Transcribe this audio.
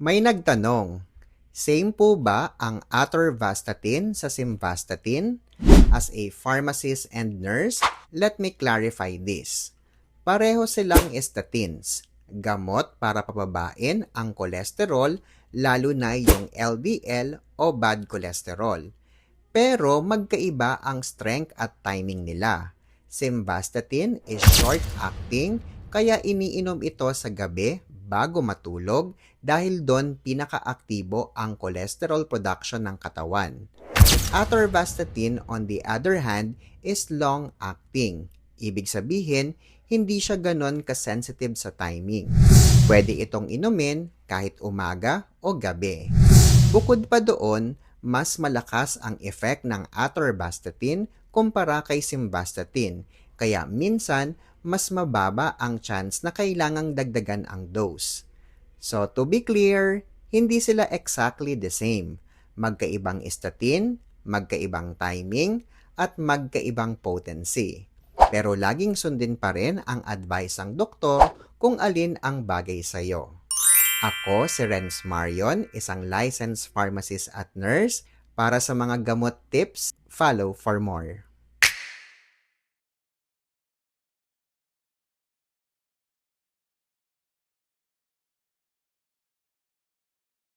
May nagtanong, same po ba ang atorvastatin sa simvastatin? As a pharmacist and nurse, let me clarify this. Pareho silang statins, gamot para pababain ang kolesterol, lalo na yung LDL o bad cholesterol. Pero magkaiba ang strength at timing nila. Simvastatin is short-acting, kaya iniinom ito sa gabi bago matulog dahil doon pinakaaktibo ang cholesterol production ng katawan. Atorvastatin, on the other hand, is long-acting. Ibig sabihin, hindi siya ganon kasensitive sa timing. Pwede itong inumin kahit umaga o gabi. Bukod pa doon, mas malakas ang effect ng atorvastatin kumpara kay simvastatin, kaya minsan mas mababa ang chance na kailangang dagdagan ang dose. So to be clear, hindi sila exactly the same. Magkaibang statin, magkaibang timing, at magkaibang potency. Pero laging sundin pa rin ang advice ng doktor kung alin ang bagay sa'yo. Ako si Renz Marion, isang licensed pharmacist at nurse. Para sa mga gamot tips, follow for more.